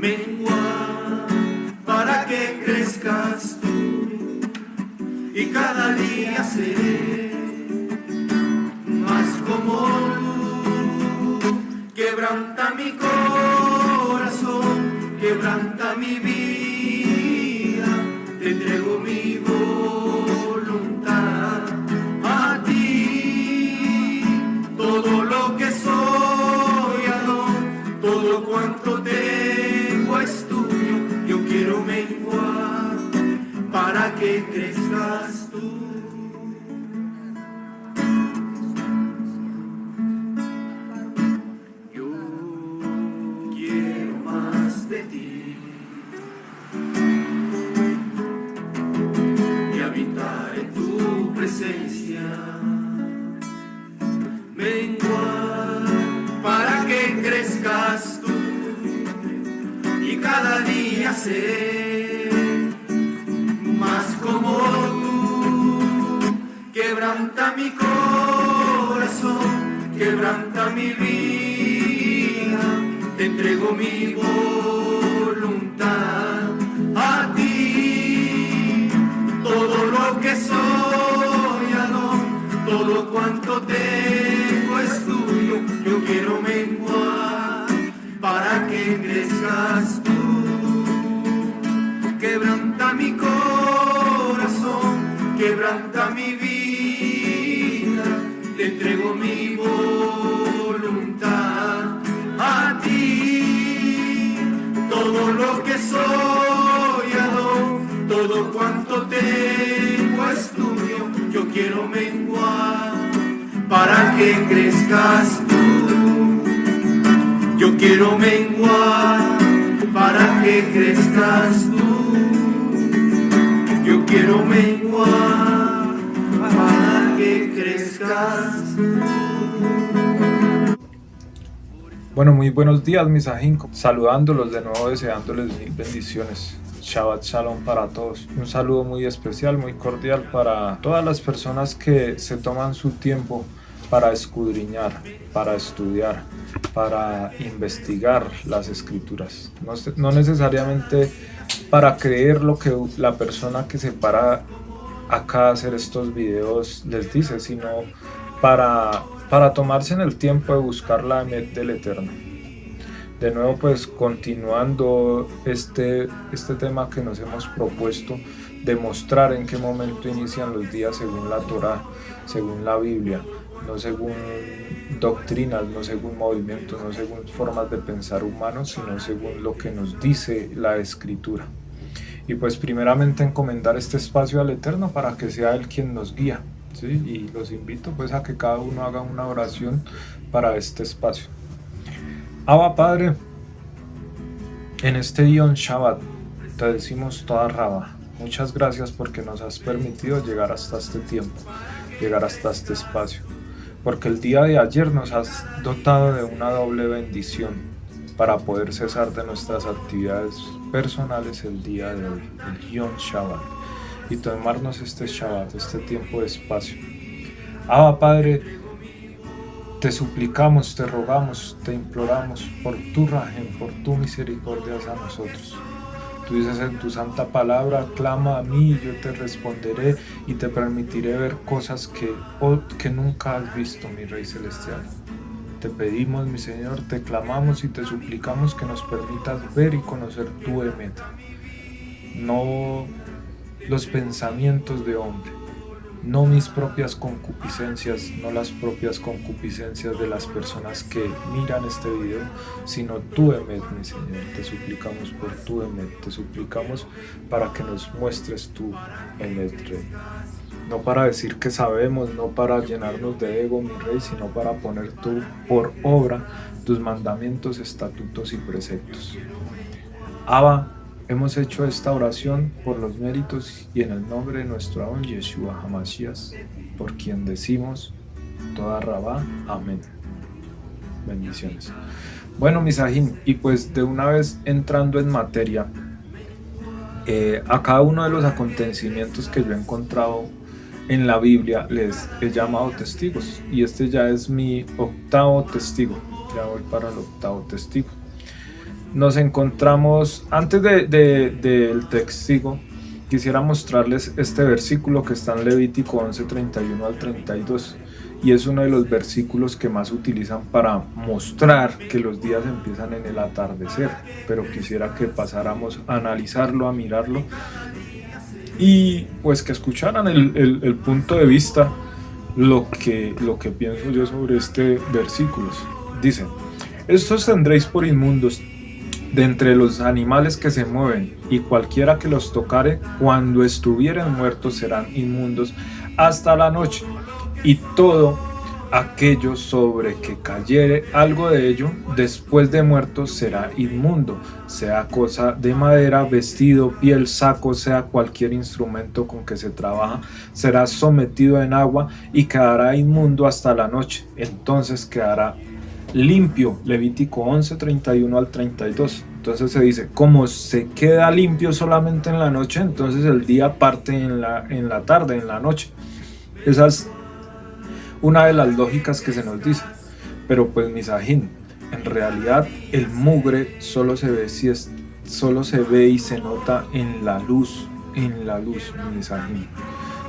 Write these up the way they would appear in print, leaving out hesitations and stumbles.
mengua para que crezcas tú, y cada día seré más como tú. Quebranta mi corazón, quebranta mi vida, te entrego mi voluntad a ti. Todo lo que soy, Adón, todo cuanto tengo es tuyo. Yo quiero menguar para que crezcas tú. Yo quiero más de ti y habitar en tu presencia. Menguar para que crezcas tú, y cada día seré más como tú. Quebranta mi corazón, quebranta mi vida, te entrego mi voluntad a ti. Todo lo que soy, Adón, todo cuanto tengo es tuyo. Yo quiero menguar para que crezcas tú. Quebranta mi corazón, quebranta mi vida, te entrego mi voluntad a ti. Todo lo que soy, Adón, todo cuanto tengo es tuyo. Yo quiero menguar para que crezcas tú. Yo quiero menguar para que crezcas tú. Yo quiero menguar para que crezcas tú. Bueno, muy buenos días, mis ajín, saludándolos de nuevo, deseándoles mil bendiciones. Shabbat Shalom para todos. Un saludo muy especial, muy cordial para todas las personas que se toman su tiempo para escudriñar, para estudiar, para investigar las escrituras. No necesariamente para creer lo que la persona que se para acá a hacer estos videos les dice, sino para tomarse en el tiempo de buscar la emet del Eterno. De nuevo, pues continuando este tema que nos hemos propuesto, de mostrar en qué momento inician los días según la Torá, según la Biblia, no según doctrinas, no según movimientos, no según formas de pensar humanos, sino según lo que nos dice la Escritura. Y pues primeramente encomendar este espacio al Eterno para que sea Él quien nos guía, ¿sí? Y los invito pues a que cada uno haga una oración para este espacio. Abba Padre, en este Yom Shabbat te decimos toda Rabá. Muchas gracias porque nos has permitido llegar hasta este tiempo, llegar hasta este espacio. Porque el día de ayer nos has dotado de una doble bendición para poder cesar de nuestras actividades personales el día de hoy, el Yom Shabbat, y tomarnos este Shabbat, este tiempo de espacio. Abba Padre, te suplicamos, te rogamos, te imploramos por tu rajem, por tu misericordia a nosotros. Tú dices en tu santa palabra, clama a mí y yo te responderé y te permitiré ver cosas que nunca has visto, mi Rey Celestial. Te pedimos, mi Señor, te clamamos y te suplicamos que nos permitas ver y conocer tu emet, no los pensamientos de hombre, no mis propias concupiscencias, no las propias concupiscencias de las personas que miran este video, sino tu emet, mi Señor. Te suplicamos por tu emet, te suplicamos para que nos muestres tu emet, Rey. No para decir que sabemos, no para llenarnos de ego, mi Rey, sino para poner tú por obra tus mandamientos, estatutos y preceptos. Abba, hemos hecho esta oración por los méritos y en el nombre de nuestro Adón Yeshua HaMashiach, por quien decimos toda Rabá, amén. Bendiciones. Bueno, mis ajín, y pues de una vez entrando en materia, a cada uno de los acontecimientos que yo he encontrado en la Biblia les he llamado testigos, y este ya es mi octavo testigo, ya voy para el octavo testigo. nos encontramos, antes del testigo, quisiera mostrarles este versículo que está en Levítico 11, 31 al 32, y es uno de los versículos que más utilizan para mostrar que los días empiezan en el atardecer, pero quisiera que pasáramos a analizarlo, a mirarlo, y pues que escucharan el punto de vista, lo que pienso yo sobre este versículo. Dice: estos tendréis por inmundos de entre los animales que se mueven, y cualquiera que los tocare, cuando estuvieren muertos, serán inmundos hasta la noche. Y todo aquello sobre que cayere algo de ello, después de muerto, será inmundo, sea cosa de madera, vestido, piel, saco, sea cualquier instrumento con que se trabaja, será sometido en agua y quedará inmundo hasta la noche. Entonces quedará limpio. Levítico 11, 31 al 32. Entonces se dice, como se queda limpio solamente en la noche, entonces el día parte en la tarde, en la noche. Esa es una de las lógicas que se nos dice. Pero pues misajín, en realidad el mugre solo se ve y se nota en la luz, misajín.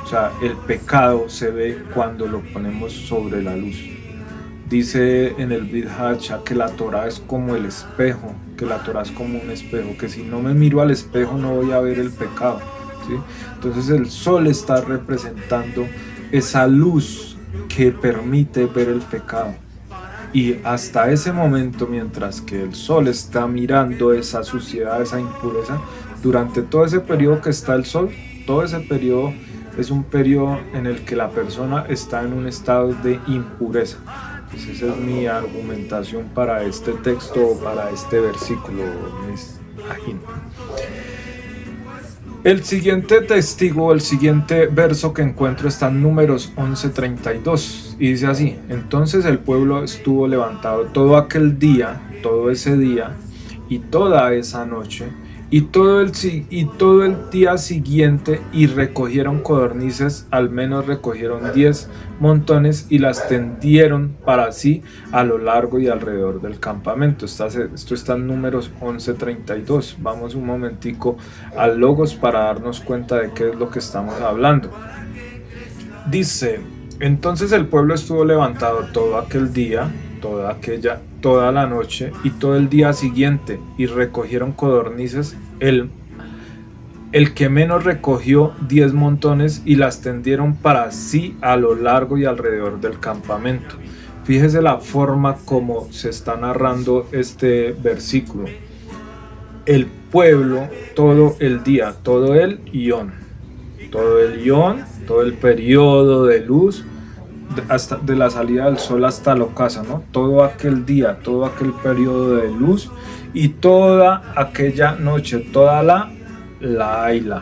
O sea, el pecado se ve cuando lo ponemos sobre la luz. Dice en el Brit Hadashah que la Torah es como el espejo, que la Torah es como un espejo, que si no me miro al espejo no voy a ver el pecado, ¿sí? Entonces el sol está representando esa luz que permite ver el pecado. Y hasta ese momento, mientras que el sol está mirando esa suciedad, esa impureza, durante todo ese periodo que está el sol, todo ese periodo es un periodo en el que la persona está en un estado de impureza. Pues esa es mi argumentación para este texto, para este versículo. El siguiente testigo, el siguiente verso que encuentro está en Números 11:32 y dice así: entonces el pueblo estuvo levantado todo aquel día, todo ese día y toda esa noche y todo el día siguiente, y recogieron codornices, al menos recogieron 10 montones y las tendieron para sí a lo largo y alrededor del campamento. Esto está en Números 11:32. Vamos un momentico al Logos para darnos cuenta de qué es lo que estamos hablando. Dice: entonces el pueblo estuvo levantado todo aquel día, toda la noche y todo el día siguiente, y recogieron codornices, el que menos recogió 10 montones, y las tendieron para sí a lo largo y alrededor del campamento. Fíjese la forma como se está narrando este versículo. El pueblo todo el día, todo el ión, todo el periodo de luz, hasta de la salida del sol hasta el ocaso, ¿no? Todo aquel día, todo aquel periodo de luz y toda aquella noche, toda la layil,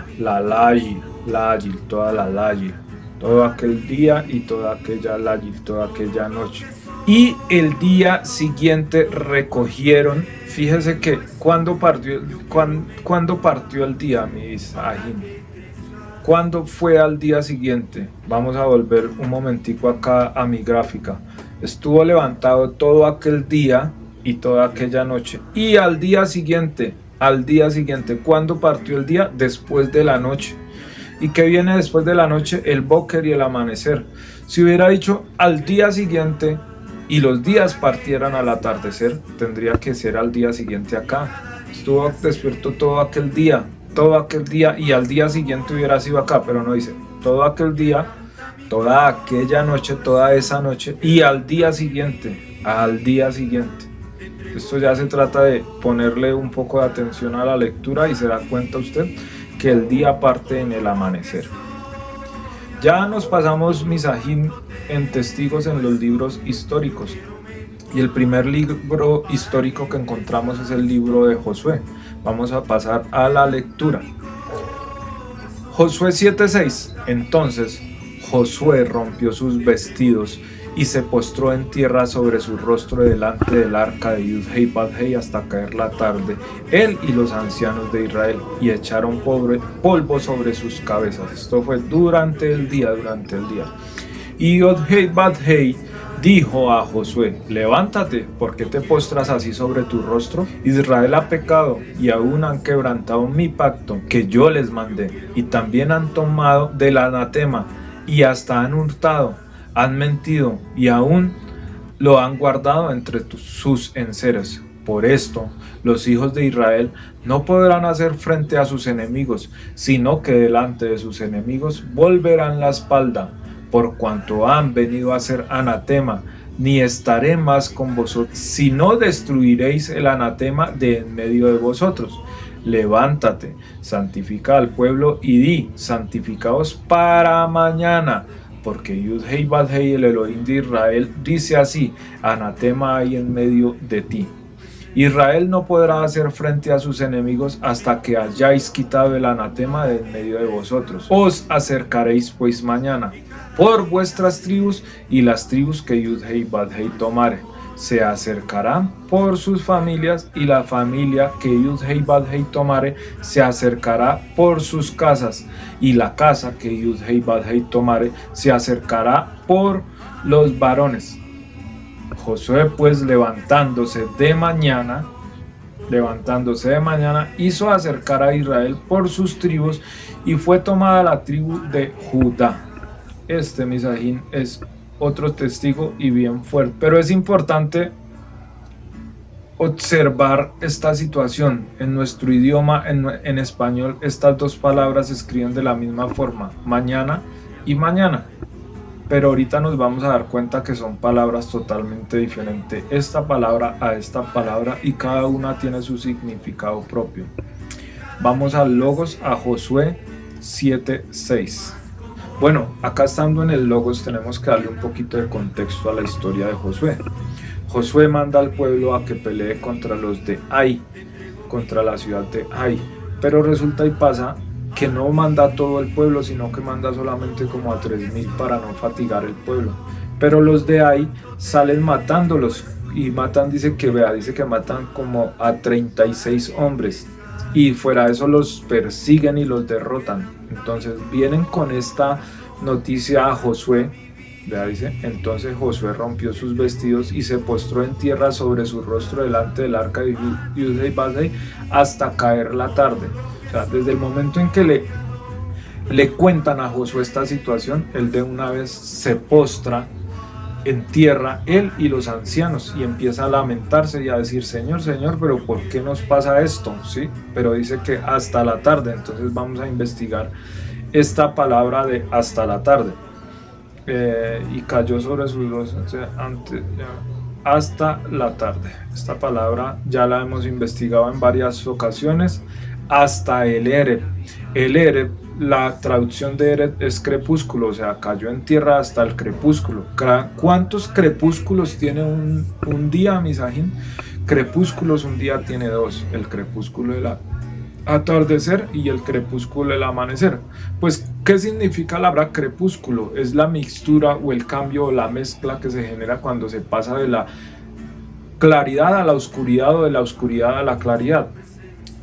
toda la layil, todo aquel día y toda aquella layil, toda aquella noche. Y el día siguiente recogieron. Fíjese que cuando partió el día, mis ajín. ¿Cuándo fue al día siguiente? Vamos a volver un momentico acá a mi gráfica. Estuvo levantado todo aquel día y toda aquella noche. Y al día siguiente, ¿cuándo partió el día? Después de la noche. ¿Y qué viene después de la noche? El boker y el amanecer. Si hubiera dicho al día siguiente y los días partieran al atardecer, tendría que ser al día siguiente acá. Estuvo despierto todo aquel día y al día siguiente hubiera sido acá, pero no dice todo aquel día, toda aquella noche, toda esa noche y al día siguiente. Esto ya se trata de ponerle un poco de atención a la lectura y se da cuenta usted que el día parte en el amanecer. Ya nos pasamos, misajín, en testigos en los libros históricos, y el primer libro histórico que encontramos es el libro de Josué. Vamos a pasar a la lectura. Josué 7:6. Entonces Josué rompió sus vestidos y se postró en tierra sobre su rostro delante del arca de Yud-Hei Bad-Hei hasta caer la tarde, él y los ancianos de Israel, y echaron polvo sobre sus cabezas. Esto fue durante el día. Y Yud-Hei Bad-Hei dijo a Josué: levántate, ¿por qué te postras así sobre tu rostro? Israel ha pecado y aún han quebrantado mi pacto que yo les mandé, y también han tomado del anatema y hasta han hurtado, han mentido y aún lo han guardado entre sus enseres. Por esto, los hijos de Israel no podrán hacer frente a sus enemigos, sino que delante de sus enemigos volverán la espalda, por cuanto han venido a ser anatema, ni estaré más con vosotros, si no destruiréis el anatema de en medio de vosotros. Levántate, santifica al pueblo y di: santificaos para mañana, porque Yud-Hei Vad-Hei, el Elohim de Israel, dice así: anatema hay en medio de ti. Israel no podrá hacer frente a sus enemigos hasta que hayáis quitado el anatema de en medio de vosotros. Os acercaréis pues mañana por vuestras tribus y las tribus que Yud-Hei Vad-Hei tomare. Se acercarán por sus familias, y la familia que Yud-Hei Vad-Hei tomare se acercará por sus casas, y la casa que Yud-Hei Vad-Hei tomare se acercará por los varones. Josué pues levantándose de mañana, hizo acercar a Israel por sus tribus, y fue tomada la tribu de Judá. Misajín, es otro testigo y bien fuerte, pero es importante observar esta situación. En nuestro idioma, en español, estas dos palabras se escriben de la misma forma: mañana y mañana, pero ahorita nos vamos a dar cuenta que son palabras totalmente diferentes, esta palabra a esta palabra, y cada una tiene su significado propio. Vamos al Logos, a Josué 7:6. Bueno, acá estando en el Logos tenemos que darle un poquito de contexto a la historia de Josué. Josué manda al pueblo a que pelee contra los de Ai, contra la ciudad de Ai, pero resulta y pasa que no manda a todo el pueblo, sino que manda solamente como a 3,000 para no fatigar el pueblo. Pero los de ahí salen matándolos, y matan, dice que matan como a 36 hombres, y fuera de eso los persiguen y los derrotan. Entonces vienen con esta noticia a Josué. Dice: entonces Josué rompió sus vestidos y se postró en tierra sobre su rostro delante del arca de Yud-Hei Vad-Hei hasta caer la tarde. O sea, desde el momento en que le cuentan a Josué esta situación, él de una vez se postra en tierra, él y los ancianos, y empieza a lamentarse y a decir: Señor, Señor, pero ¿por qué nos pasa esto? ¿Sí? Pero dice que hasta la tarde. Entonces vamos a investigar esta palabra de hasta la tarde. Y cayó sobre sus rostros hasta la tarde. Esta palabra ya la hemos investigado en varias ocasiones. Hasta el Ereb. El Ereb, la traducción de Ereb es crepúsculo, o sea, cayó en tierra hasta el crepúsculo. ¿Cuántos crepúsculos tiene un día, Misajín? Crepúsculos, un día tiene dos: el crepúsculo del atardecer y el crepúsculo del amanecer. Pues, ¿qué significa la palabra crepúsculo? Es la mixtura o el cambio o la mezcla que se genera cuando se pasa de la claridad a la oscuridad, o de la oscuridad a la claridad,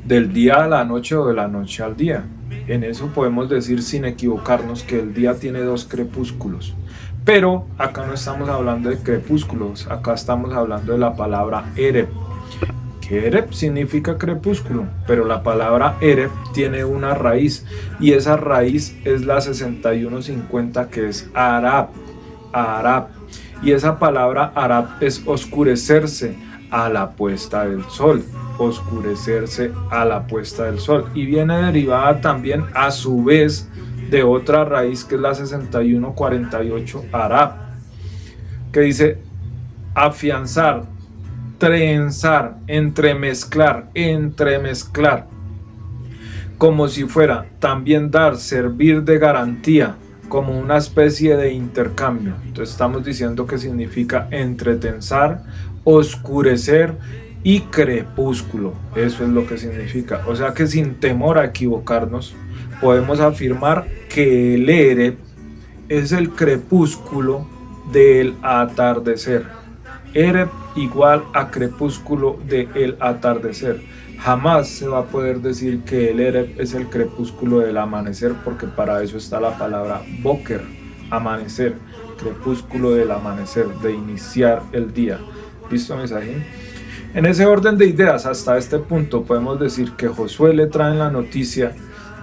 del día a la noche o de la noche al día. En eso podemos decir sin equivocarnos que el día tiene dos crepúsculos. Pero acá no estamos hablando de crepúsculos, acá estamos hablando de la palabra Ereb. Que Ereb significa crepúsculo, pero la palabra Ereb tiene una raíz, y esa raíz es la 6150, que es Arab. Y esa palabra Arab es oscurecerse a la puesta del sol. Oscurecerse a la puesta del sol, y viene derivada también a su vez de otra raíz, que es la 6148 Arab, que dice afianzar, trenzar, entremezclar, como si fuera también dar, servir de garantía, como una especie de intercambio. Entonces estamos diciendo que significa entretensar, oscurecer y crepúsculo. Eso es lo que significa. O sea que sin temor a equivocarnos, podemos afirmar que el Ereb es el crepúsculo del atardecer. Ereb igual a crepúsculo del atardecer. Jamás se va a poder decir que el Ereb es el crepúsculo del amanecer, porque para eso está la palabra Boker, amanecer, crepúsculo del amanecer, de iniciar el día. ¿Listo, Misajín? En ese orden de ideas, hasta este punto podemos decir que Josué le trae la noticia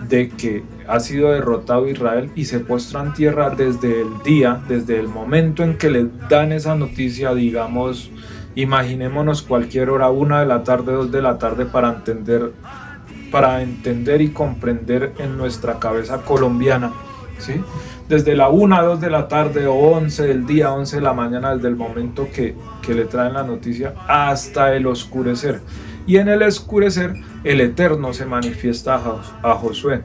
de que ha sido derrotado Israel y se postra en tierra desde el día, desde el momento en que le dan esa noticia, digamos, imaginémonos cualquier hora, 1 de la tarde, 2 de la tarde, para entender y comprender en nuestra cabeza colombiana, ¿sí? Desde la 1, 2 de la tarde o 11 del día, 11 de la mañana, desde el momento que le traen la noticia hasta el oscurecer. Y en el oscurecer el Eterno se manifiesta a Josué.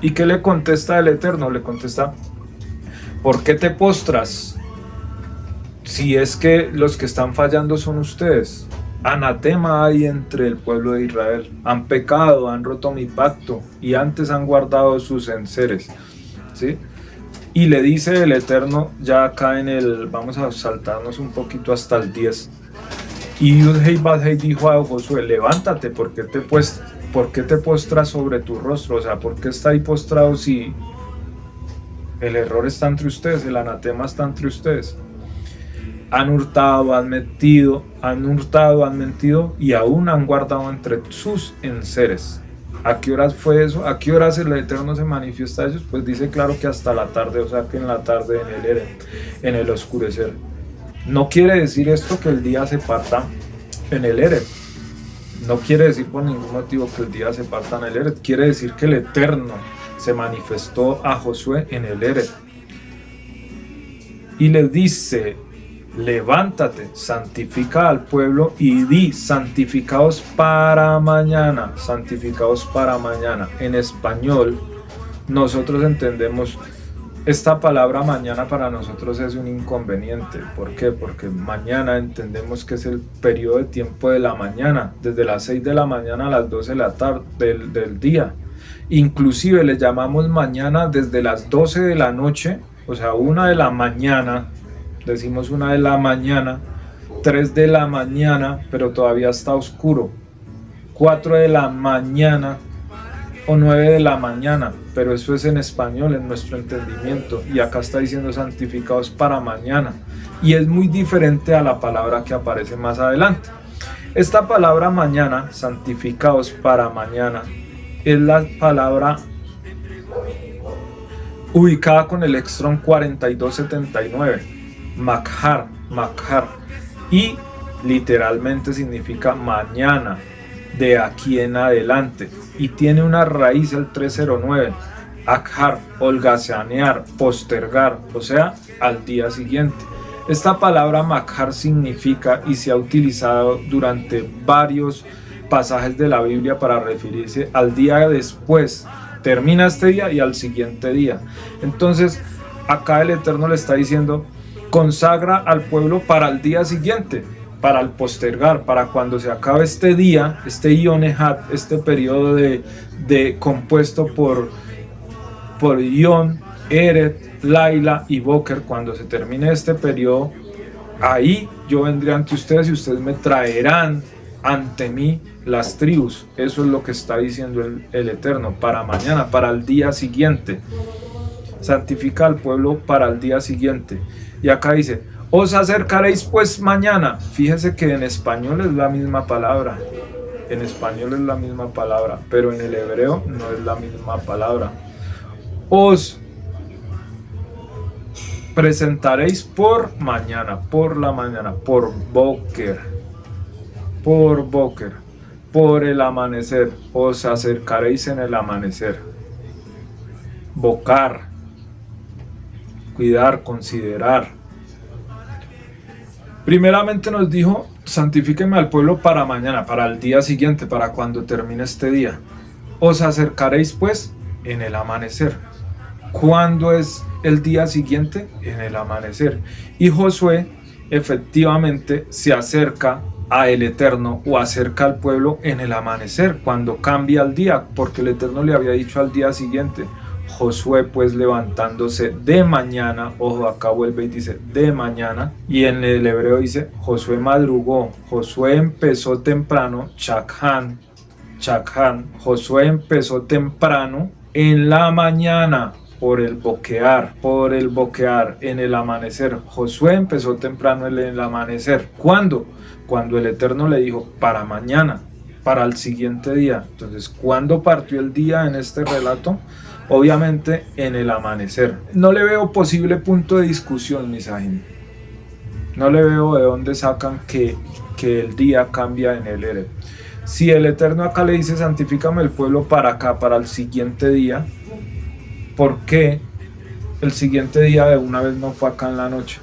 ¿Y qué le contesta el Eterno? Le contesta: ¿por qué te postras? Si es que los que están fallando son ustedes. Anatema hay entre el pueblo de Israel. Han pecado, han roto mi pacto y antes han guardado sus enseres, ¿sí? Y le dice el Eterno, ya acá vamos a saltarnos un poquito hasta el 10. Y Yud-Hei Bad-Hei dijo a Josué: levántate, ¿por qué te postras sobre tu rostro? O sea, ¿por qué está ahí postrado si el error está entre ustedes, el anatema está entre ustedes? Han hurtado, han mentido y aún han guardado entre sus enseres. ¿A qué horas fue eso? ¿A qué horas el Eterno se manifiesta a ellos? Pues dice claro que hasta la tarde, o sea que en la tarde, en el oscurecer. No quiere decir esto que el día se parta en el Ereb. No quiere decir por ningún motivo que el día se parta en el Ereb. Quiere decir que el Eterno se manifestó a Josué en el Ereb. Y le dice: levántate, santifica al pueblo y di: santificaos para mañana, santificaos para mañana. En español, nosotros entendemos esta palabra mañana, para nosotros es un inconveniente. ¿Por qué? Porque mañana entendemos que es el periodo de tiempo de la mañana, desde las 6 de la mañana a las 12 de la tarde del día. Inclusive le llamamos mañana desde las 12 de la noche, o sea, 1 de la mañana, decimos 1 de la mañana, 3 de la mañana, pero todavía está oscuro, 4 de la mañana o 9 de la mañana, pero eso es en español, en nuestro entendimiento, y acá está diciendo santificados para mañana, y es muy diferente a la palabra que aparece más adelante. Esta palabra mañana, santificados para mañana, es la palabra ubicada con el Extrón 4279, Makhar, y literalmente significa mañana, de aquí en adelante, y tiene una raíz, el 309, akhar, holgazanear, postergar, o sea, al día siguiente. Esta palabra makhar significa y se ha utilizado durante varios pasajes de la Biblia para referirse al día después. Termina este día y al siguiente día. Entonces, acá el Eterno le está diciendo: consagra al pueblo para el día siguiente, para el postergar, para cuando se acabe este día, este Yonehat, este periodo de compuesto por Yon, Eret, Laila y Boker. Cuando se termine este periodo, ahí yo vendré ante ustedes y ustedes me traerán ante mí las tribus. Eso es lo que está diciendo el Eterno, para mañana, para el día siguiente. Santifica al pueblo para el día siguiente. Y acá dice: os acercaréis pues mañana. Fíjese que en español es la misma palabra. En español es la misma palabra, pero en el hebreo no es la misma palabra. Os presentaréis por mañana, por la mañana, por Boker, por el amanecer. Os acercaréis en el amanecer. Bocar, cuidar, considerar. Primeramente nos dijo: santifíquenme al pueblo para mañana, para el día siguiente, para cuando termine este día. Os acercaréis pues en el amanecer. ¿Cuándo es el día siguiente? En el amanecer. Y Josué efectivamente se acerca a el Eterno, o acerca al pueblo en el amanecer, cuando cambia el día, porque el Eterno le había dicho al día siguiente. Josué pues levantándose de mañana, ojo, acá vuelve y dice de mañana, y en el hebreo dice Josué madrugó. Josué empezó temprano, Chakhan, Josué empezó temprano en la mañana, por el boquear en el amanecer. Josué empezó temprano en el amanecer. ¿Cuándo? Cuando el Eterno le dijo, para mañana, para el siguiente día. Entonces, ¿cuándo partió el día en este relato? Obviamente en el amanecer. No le veo posible punto de discusión, Misajín. No le veo de dónde sacan que el día cambia en el Ereb. Si el Eterno acá le dice, santifícame el pueblo para acá, para el siguiente día, ¿por qué el siguiente día de una vez no fue acá en la noche?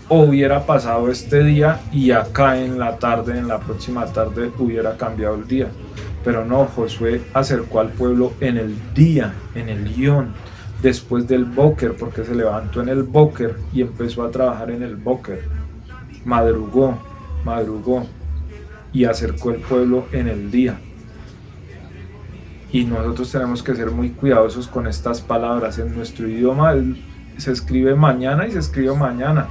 O hubiera pasado este día y acá en la tarde, en la próxima tarde, hubiera cambiado el día. Pero no, Josué acercó al pueblo en el día, en el Yom, después del Boker, porque se levantó en el Boker y empezó a trabajar en el Boker. Madrugó y acercó el pueblo en el día. Y nosotros tenemos que ser muy cuidadosos con estas palabras. En nuestro idioma se escribe mañana y se escribe mañana,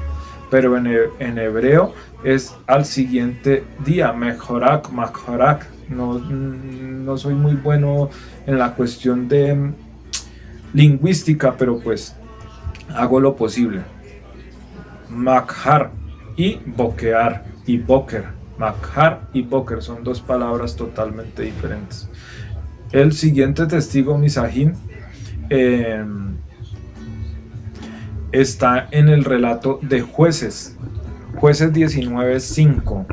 pero en hebreo es al siguiente día, mejorak. No soy muy bueno en la cuestión de lingüística, pero pues hago lo posible. Makhar y boquear y boker. Makhar y boker son dos palabras totalmente diferentes. El siguiente testigo, Misajín, está en el relato de Jueces 19:5.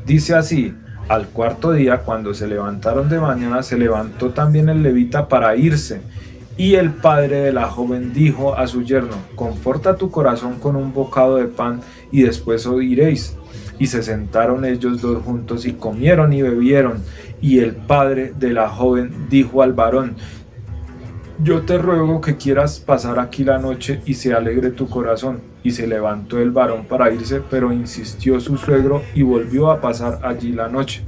Dice así: al cuarto día, cuando se levantaron de mañana, se levantó también el levita para irse. Y el padre de la joven dijo a su yerno: conforta tu corazón con un bocado de pan y después oiréis. Y se sentaron ellos dos juntos y comieron y bebieron. Y el padre de la joven dijo al varón: yo te ruego que quieras pasar aquí la noche y se alegre tu corazón. Y se levantó el varón para irse, pero insistió su suegro y volvió a pasar allí la noche.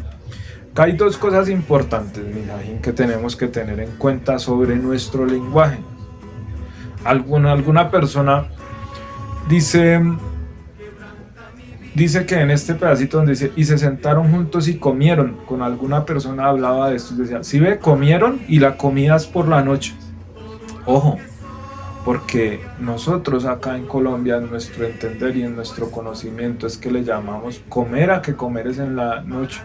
Acá hay dos cosas importantes, Misajín, que tenemos que tener en cuenta sobre nuestro lenguaje. Alguna persona dice que en este pedacito donde dice, y se sentaron juntos y comieron, con alguna persona hablaba de esto, decía, si ve, comieron y la comida es por la noche. Ojo, porque nosotros acá en Colombia, en nuestro entender y en nuestro conocimiento, es que le llamamos comer a que comer es en la noche.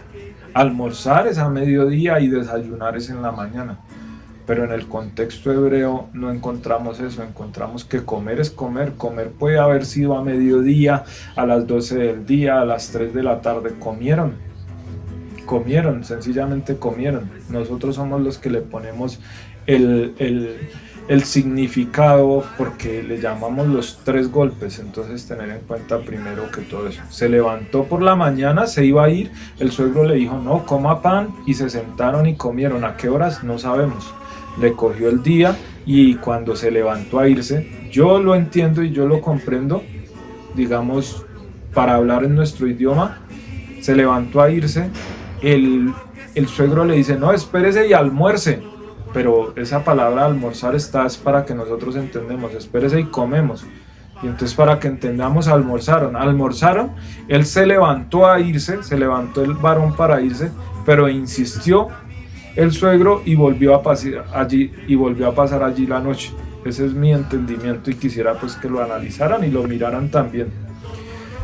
Almorzar es a mediodía y desayunar es en la mañana. Pero en el contexto hebreo no encontramos eso, encontramos que comer es comer. Comer puede haber sido a mediodía, a las 12 del día, a las 3 de la tarde. Comieron, sencillamente comieron. Nosotros somos los que le ponemos el significado, porque le llamamos los 3 golpes. Entonces tener en cuenta primero que todo eso. Se levantó por la mañana, se iba a ir, el suegro le dijo no, coma pan, y se sentaron y comieron. ¿A qué horas? No sabemos. Le cogió el día y cuando se levantó a irse, yo lo entiendo y yo lo comprendo, digamos, para hablar en nuestro idioma, se levantó a irse, el suegro le dice no, espérese y almuerce. Pero esa palabra almorzar es para que nosotros entendemos, espérese y comemos. Y entonces para que entendamos, almorzaron, él se levantó a irse, se levantó el varón para irse, pero insistió el suegro y volvió a pasar allí la noche. Ese es mi entendimiento y quisiera pues que lo analizaran y lo miraran también.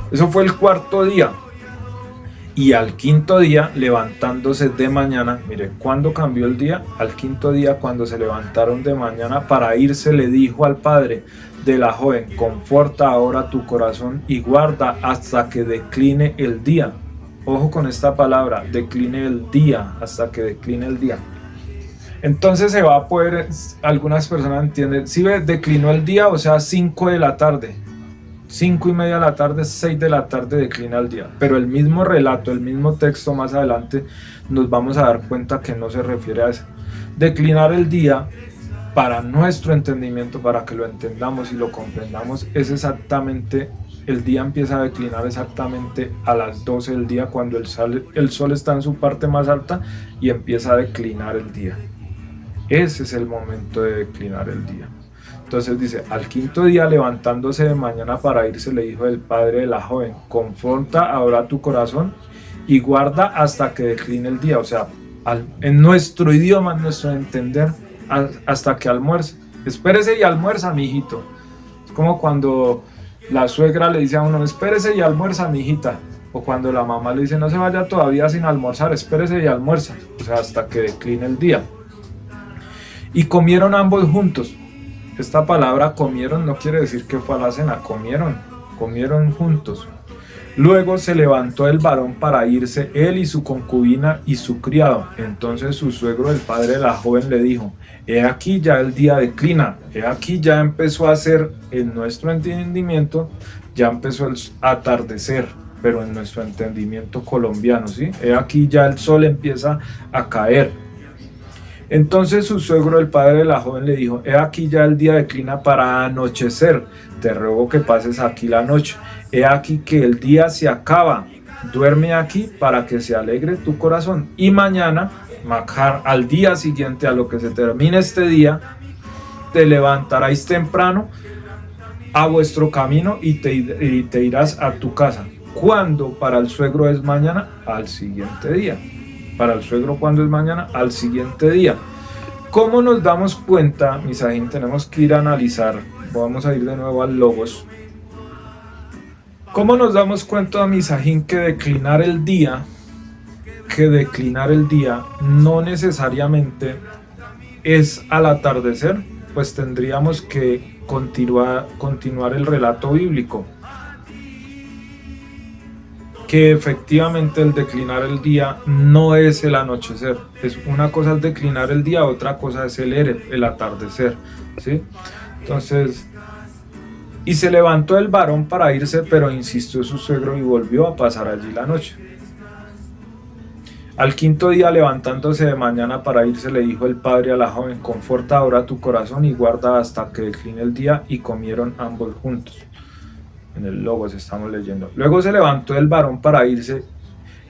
Eso fue el cuarto día. Y al quinto día, levantándose de mañana, mire, ¿cuándo cambió el día? Al quinto día, cuando se levantaron de mañana para irse, le dijo al padre de la joven, conforta ahora tu corazón y guarda hasta que decline el día. Ojo con esta palabra, decline el día, hasta que decline el día. Entonces se va a poder, algunas personas entienden, si ve, declinó el día, o sea, 5 de la tarde. 5:30 de la tarde, 6 de la tarde declina el día, pero el mismo relato, el mismo texto más adelante nos vamos a dar cuenta que no se refiere a eso. Declinar el día, para nuestro entendimiento, para que lo entendamos y lo comprendamos, es exactamente, el día empieza a declinar exactamente a las 12 del día, cuando el sol está en su parte más alta y empieza a declinar el día. Ese es el momento de declinar el día. Entonces dice, al quinto día, levantándose de mañana para irse, le dijo el padre de la joven, conforta ahora tu corazón y guarda hasta que decline el día. O sea, en nuestro idioma, en nuestro entender, hasta que almuerce. espérese y almuerza, mijito. Es como cuando la suegra le dice a uno, espérese y almuerza, mijita. O cuando la mamá le dice, no se vaya todavía sin almorzar, espérese y almuerza. O sea, hasta que decline el día. Y comieron ambos juntos. Esta palabra comieron no quiere decir que fue a la cena, comieron juntos. Luego se levantó el varón para irse, él y su concubina y su criado. Entonces su suegro, el padre de la joven, le dijo, he aquí ya el día declina, he aquí ya empezó a ser en nuestro entendimiento, ya empezó el atardecer, pero en nuestro entendimiento colombiano, ¿sí? He aquí ya el sol empieza a caer. Entonces su suegro, el padre de la joven, le dijo, he aquí ya el día declina para anochecer, te ruego que pases aquí la noche. He aquí que el día se acaba, duerme aquí para que se alegre tu corazón. Y mañana, Macar, al día siguiente, a lo que se termine este día, te levantaréis temprano a vuestro camino y te irás a tu casa. ¿Cuándo para el suegro es mañana? Al siguiente día. Para el suegro, ¿cuándo es mañana? Al siguiente día. ¿Cómo nos damos cuenta, Misajín? Tenemos que ir a analizar. Vamos a ir de nuevo al Logos. ¿Cómo nos damos cuenta, Misajín, que declinar el día no necesariamente es al atardecer? Pues tendríamos que continuar el relato bíblico. Que efectivamente el declinar el día no es el anochecer. Es una cosa es declinar el día, otra cosa es el atardecer, ¿sí? Entonces, y se levantó el varón para irse, pero insistió su suegro y volvió a pasar allí la noche. Al quinto día, levantándose de mañana para irse, le dijo el padre a la joven, conforta ahora tu corazón y guarda hasta que decline el día, y comieron ambos juntos. En el Logos estamos leyendo. Luego se levantó el varón para irse,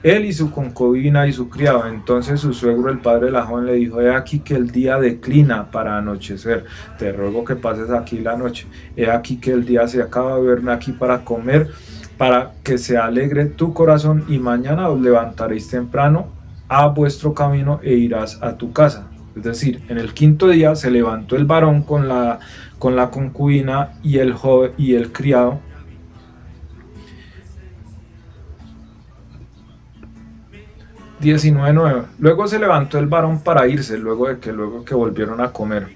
él y su concubina y su criado. Entonces su suegro, el padre de la joven, le dijo, he aquí que el día declina para anochecer, te ruego que pases aquí la noche. He aquí que el día se acaba, duerme aquí para comer, para que se alegre tu corazón, y mañana os levantaréis temprano a vuestro camino e irás a tu casa. Es decir, en el quinto día se levantó el varón con la concubina y el joven y el criado. 19:9. Luego se levantó el varón para irse, luego que volvieron a comer,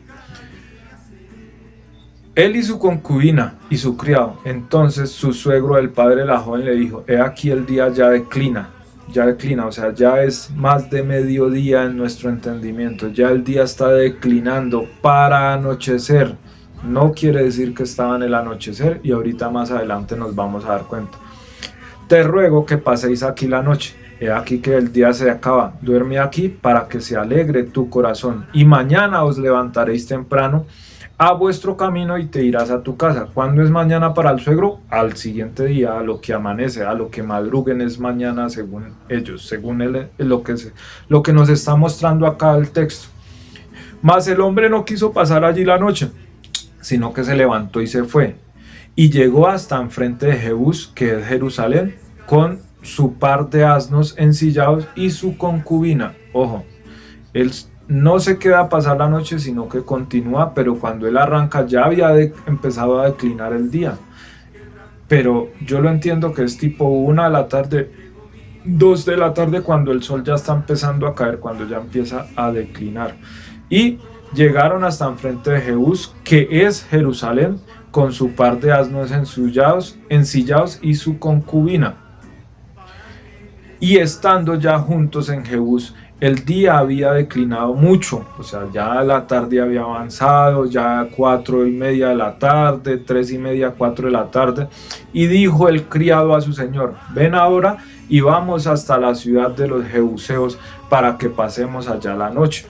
él y su concubina y su criado. Entonces su suegro, el padre de la joven, le dijo, he aquí el día ya declina, o sea, ya es más de mediodía en nuestro entendimiento, ya el día está declinando para anochecer. No quiere decir que estaba en el anochecer, y ahorita más adelante nos vamos a dar cuenta. Te ruego que paséis aquí la noche. He aquí que el día se acaba, duerme aquí para que se alegre tu corazón, y mañana os levantaréis temprano a vuestro camino y te irás a tu casa. ¿Cuándo es mañana para el suegro? Al siguiente día, a lo que amanece, a lo que madruguen es mañana según ellos, según lo que nos está mostrando acá el texto. Mas el hombre no quiso pasar allí la noche, sino que se levantó y se fue, y llegó hasta enfrente de Jebús, que es Jerusalén, con su par de asnos ensillados y su concubina. Ojo, él no se queda a pasar la noche, sino que continúa, pero cuando él arranca ya había empezado a declinar el día. Pero yo lo entiendo que es tipo 1 de la tarde, 2 de la tarde, cuando el sol ya está empezando a caer, cuando ya empieza a declinar. Y llegaron hasta enfrente de Jebús, que es Jerusalén, con su par de asnos ensillados y su concubina. Y estando ya juntos en Jebús, el día había declinado mucho, o sea, ya la tarde había avanzado, ya 4:30 de la tarde, 3:30, 4 de la tarde, y dijo el criado a su señor, ven ahora y vamos hasta la ciudad de los Jebuseos para que pasemos allá la noche.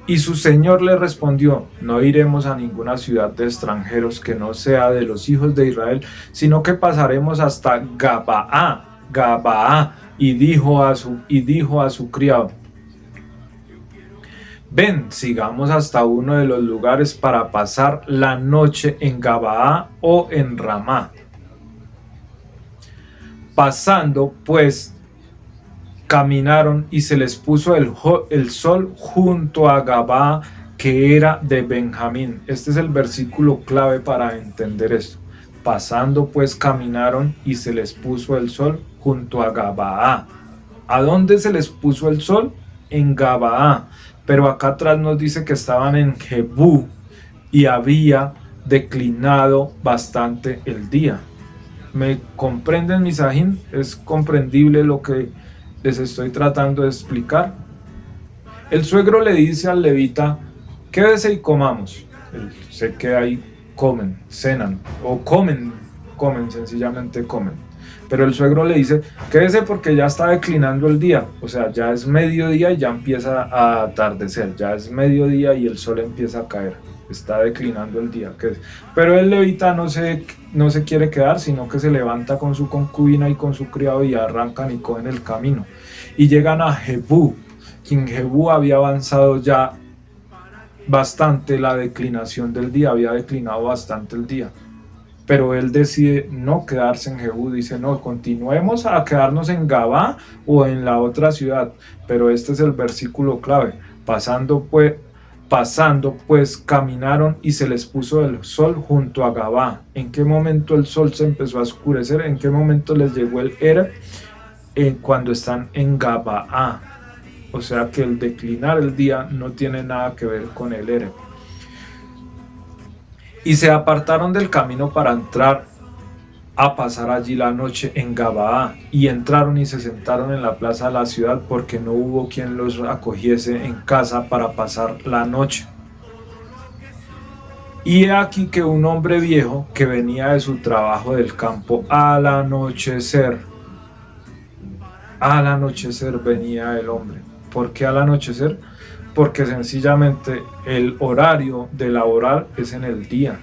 Y su señor le respondió, no iremos a ninguna ciudad de extranjeros que no sea de los hijos de Israel, sino que pasaremos hasta Gabaa, y dijo a su criado, ven, sigamos hasta uno de los lugares para pasar la noche en Gabaa o en Ramá. Pasando, pues, caminaron y se les puso el sol junto a Gabaa, que era de Benjamín. Este es el versículo clave para entender esto. Pasando pues caminaron y se les puso el sol junto a Gabaa. ¿A dónde se les puso el sol? En Gabaa. Pero acá atrás nos dice que estaban en Jebú y había declinado bastante el día. ¿Me comprenden, Misajín? ¿Es comprendible lo que les estoy tratando de explicar? El suegro le dice al levita: quédese y comamos. Él se queda ahí, comen, cenan, o comen, sencillamente comen. Pero el suegro le dice: quédese porque ya está declinando el día, o sea, ya es mediodía y ya empieza a atardecer, ya es mediodía y el sol empieza a caer, está declinando el día. Pero el levita no se quiere quedar, sino que se levanta con su concubina y con su criado y arrancan y cogen el camino. Y llegan a Jebú, que en Jebú había avanzado ya bastante la declinación del día, había declinado bastante el día. Pero él decide no quedarse en Jebú, dice: no, continuemos a quedarnos en Gabá o en la otra ciudad. Pero este es el versículo clave. Pasando pues caminaron y se les puso el sol junto a Gabá. ¿En qué momento el sol se empezó a oscurecer? ¿En qué momento les llegó el Ereb? Cuando están en Gabaa. O sea que el declinar el día no tiene nada que ver con el Ereb. Y se apartaron del camino para entrar a pasar allí la noche en Gabaa, y entraron y se sentaron en la plaza de la ciudad, porque no hubo quien los acogiese en casa para pasar la noche. Y he aquí que un hombre viejo que venía de su trabajo del campo al anochecer venía el hombre. ¿Por qué al anochecer? Porque sencillamente el horario de laborar es en el día.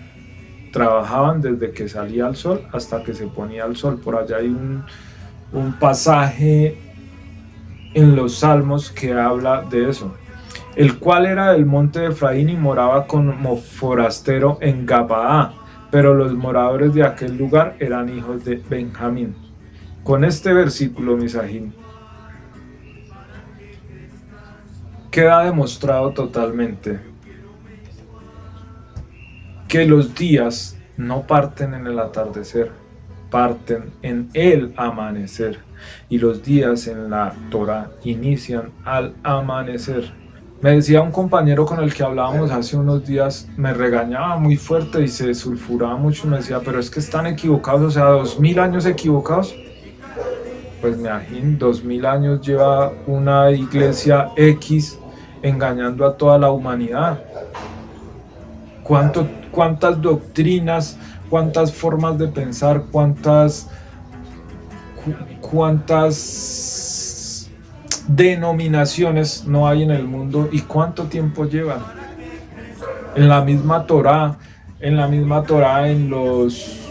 Trabajaban desde que salía el sol hasta que se ponía el sol. Por allá hay un pasaje en los Salmos que habla de eso. El cual era del monte de Efraín y moraba como forastero en Gabaa, pero los moradores de aquel lugar eran hijos de Benjamín. Con este versículo, Misajín, queda demostrado totalmente que los días no parten en el atardecer, parten en el amanecer, y los días en la Torá inician al amanecer. Me decía un compañero con el que hablábamos hace unos días, me regañaba muy fuerte y se sulfuraba mucho, me decía: pero es que están equivocados, o sea, 2000 años equivocados. Pues me imagino, 2000 años lleva una iglesia X engañando a toda la humanidad. ¿Cuántas doctrinas, cuántas formas de pensar, cuántas denominaciones no hay en el mundo, y cuánto tiempo llevan? En la misma Torá, en los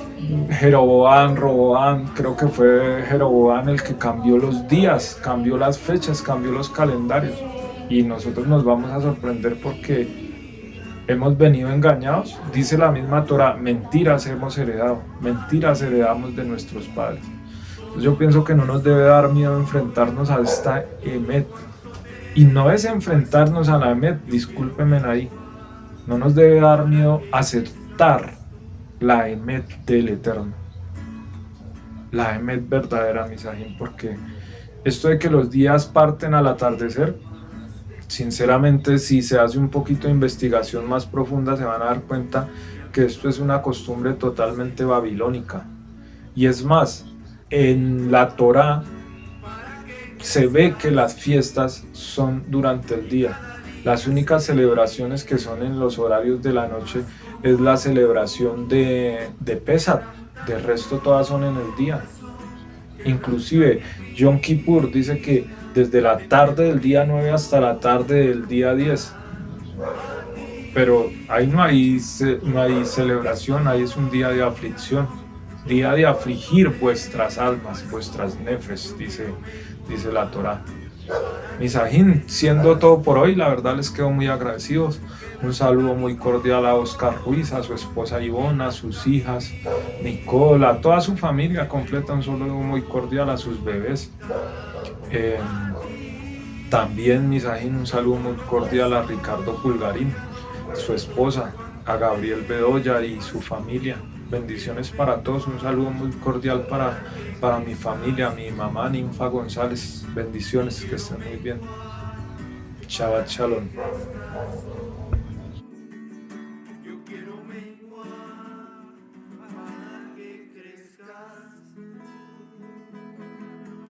Roboán, creo que fue Jeroboam el que cambió los días, cambió las fechas, cambió los calendarios, y nosotros nos vamos a sorprender porque hemos venido engañados. Dice la misma Torá: mentiras hemos heredado, mentiras heredamos de nuestros padres. Entonces yo pienso que no nos debe dar miedo enfrentarnos a esta Emet, y no es enfrentarnos a la Emet, discúlpenme ahí, no nos debe dar miedo aceptar la Emet del Eterno, la Emet verdadera, Misajín, porque esto de que los días parten al atardecer, sinceramente, si se hace un poquito de investigación más profunda, se van a dar cuenta que esto es una costumbre totalmente babilónica. Y es más, en la Torá se ve que las fiestas son durante el día. Las únicas celebraciones que son en los horarios de la noche es la celebración de Pesach. De resto todas son en el día. Inclusive Yom Kippur dice que desde la tarde del día 9 hasta la tarde del día 10. Pero ahí no hay celebración, ahí es un día de aflicción, día de afligir vuestras almas, vuestras nefes, dice la Torá. Misajín, siendo todo por hoy, la verdad les quedo muy agradecidos. Un saludo muy cordial a Oscar Ruiz, a su esposa Ivona, a sus hijas, Nicole, a toda su familia completa. Un saludo muy cordial a sus bebés. También, Misajín, un saludo muy cordial a Ricardo Pulgarín. su esposa, a Gabriel Bedoya y su familia. Bendiciones para todos, un saludo muy cordial para mi familia, mi mamá Ninfa González. Bendiciones, que estén muy bien. Shabbat Shalom.